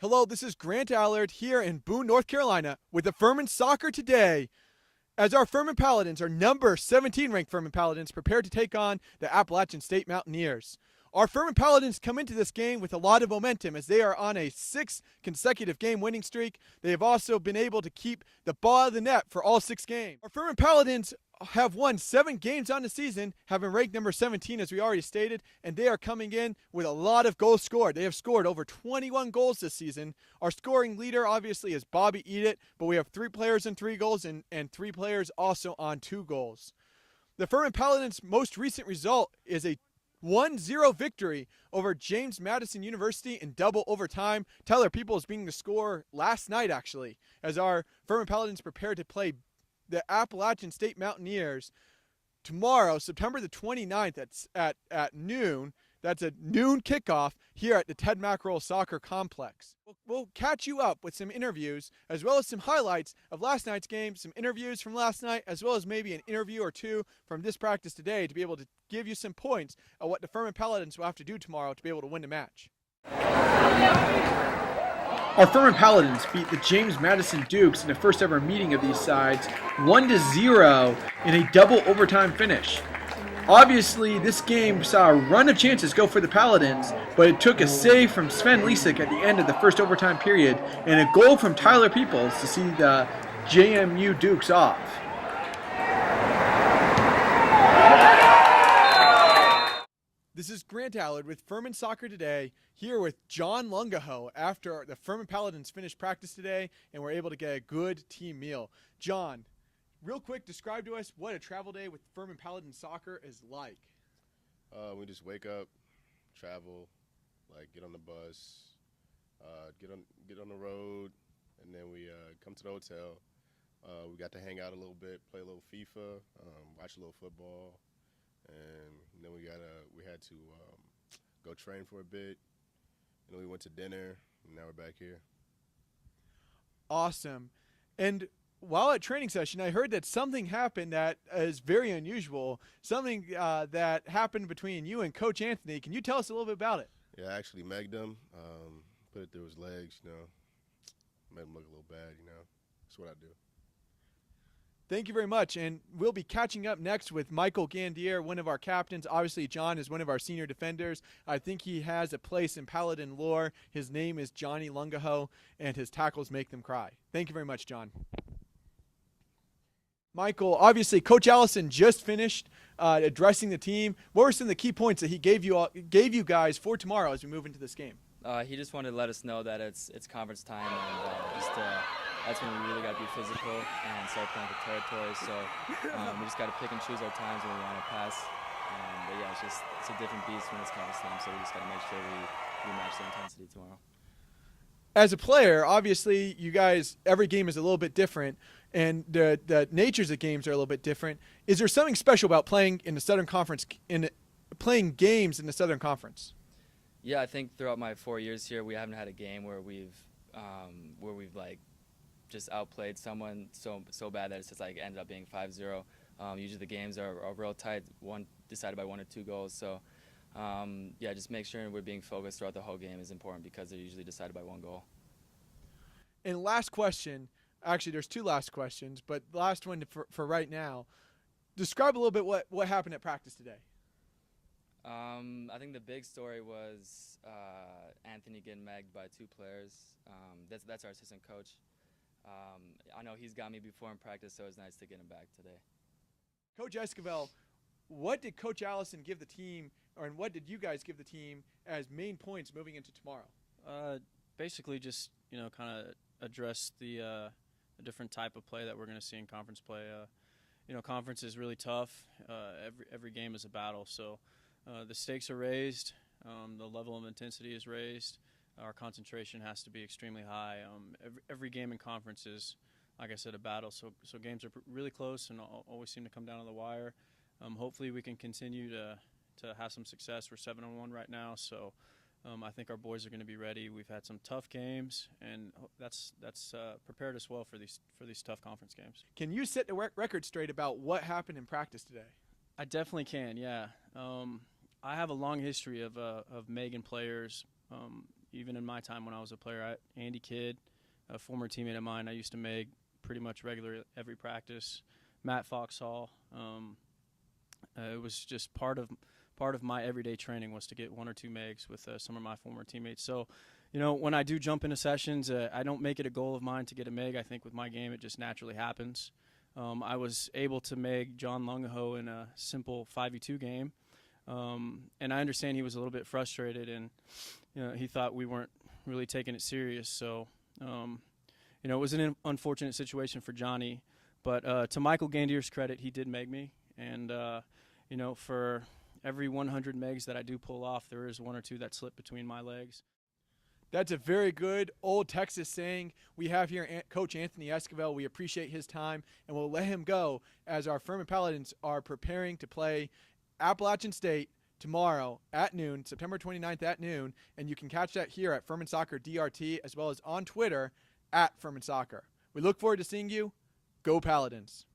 Hello, this is Grant Allard here in Boone, North Carolina with the Furman Soccer today. As our Furman Paladins, our number 17 ranked Furman Paladins, prepare to take on the Appalachian State Mountaineers. Our Furman Paladins come into this game with a lot of momentum as they are on a 6 consecutive game winning streak. They have also been able to keep the ball out of the net for all 6 games. Our Furman Paladins have won 7 games on the season, having ranked number 17 as we already stated, and they are coming in with a lot of goals scored. They have scored over 21 goals this season. Our scoring leader obviously is Bobby Edit, but we have 3 players in 3 goals and 3 players also on 2 goals. The Furman Paladins' most recent result is a 1-0 victory over James Madison University in double overtime. Tyler Peoples being the scorer last night, actually, as our Furman Paladins prepare to play the Appalachian State Mountaineers tomorrow, September the 29th at noon. That's a noon kickoff here at the Ted Mackerel Soccer Complex. We'll catch you up with some interviews as well as some highlights of last night's game, some interviews from last night, as well as maybe an interview or two from this practice today to be able to give you some points of what the Furman Paladins will have to do tomorrow to be able to win the match. Our Furman Paladins beat the James Madison Dukes in the first ever meeting of these sides 1-0 in a double overtime finish. Obviously, this game saw a run of chances go for the Paladins, but it took a save from Sven Lisek at the end of the first overtime period and a goal from Tyler Peoples to see the JMU Dukes off. This is Grant Allard with Furman Soccer Today, here with John Lungaho after the Furman Paladins finished practice today and were able to get a good team meal. John, real quick, describe to us what a travel day with Furman Paladin Soccer is like. We just wake up, travel, get on the bus, get on the road, and then we come to the hotel. We got to hang out a little bit, play a little FIFA, watch a little football, and then we had to go train for a bit. And then we went to dinner, and now we're back here. Awesome. And while at training session, I heard that something happened that is very unusual, something that happened between you and Coach Anthony. Can you tell us a little bit about it? Yeah, I actually megged him, put it through his legs, made him look a little bad, That's what I do. Thank you very much, and we'll be catching up next with Michael Gandier, one of our captains. Obviously, John is one of our senior defenders. I think he has a place in Paladin lore. His name is Johnny Lungaho, and his tackles make them cry. Thank you very much, John. Michael, obviously, Coach Allison just finished addressing the team. What were some of the key points that he gave you guys for tomorrow as we move into this game? He just wanted to let us know that it's conference time, and that's when we really got to be physical and start playing for territory. So we just got to pick and choose our times when we want to pass. But yeah, it's a different beast when it's conference time. So we just got to make sure we match the intensity tomorrow. As a player, obviously, you guys, every game is a little bit different, and the natures of games are a little bit different. Is there something special about playing in the Southern Conference, playing games in the Southern Conference? Yeah, I think throughout my 4 years here, we haven't had a game where we've just outplayed someone so bad that it's just ended up being 5-0. Usually the games are real tight, one decided by 1 or 2 goals. So yeah, just make sure we're being focused throughout the whole game is important because they're usually decided by 1 goal. And last question, actually there's 2 last questions, but the last one for right now, describe a little bit what happened at practice today. I think the big story was Anthony getting megged by 2 players. That's our assistant coach. I know he's got me before in practice, so it's nice to get him back today. Coach Esquivel, what did Coach Allison give the team, and what did you guys give the team as main points moving into tomorrow? Basically just, kind of address the different type of play that we're going to see in conference play. Conference is really tough. Every game is a battle, so the stakes are raised, the level of intensity is raised. Our concentration has to be extremely high. Every game in conference is, like I said, a battle. So games are really close and always seem to come down to the wire. Hopefully we can continue to have some success. We're 7-1 right now, so I think our boys are going to be ready. We've had some tough games, and that's prepared us well for these tough conference games. Can you set the record straight about what happened in practice today? I definitely can, yeah. I have a long history of Megan players. even in my time when I was a player. Andy Kidd, a former teammate of mine, I used to make pretty much regular every practice. Matt Foxhall. It was just part of my everyday training was to get 1 or 2 megs with some of my former teammates. So, when I do jump into sessions, I don't make it a goal of mine to get a meg. I think with my game, it just naturally happens. I was able to meg John Lungaho in a simple 5v2 game. And I understand he was a little bit frustrated, and he thought we weren't really taking it serious. So, it was an unfortunate situation for Johnny. But to Michael Gandier's credit, he did meg me. And, for every 100 megs that I do pull off, there is 1 or 2 that slip between my legs. That's a very good old Texas saying we have here. Coach Anthony Esquivel, we appreciate his time, and we'll let him go as our Furman Paladins are preparing to play Appalachian State tomorrow at noon, September 29th at noon, and you can catch that here at Furman Soccer DRT as well as on Twitter at Furman Soccer. We look forward to seeing you. Go Paladins.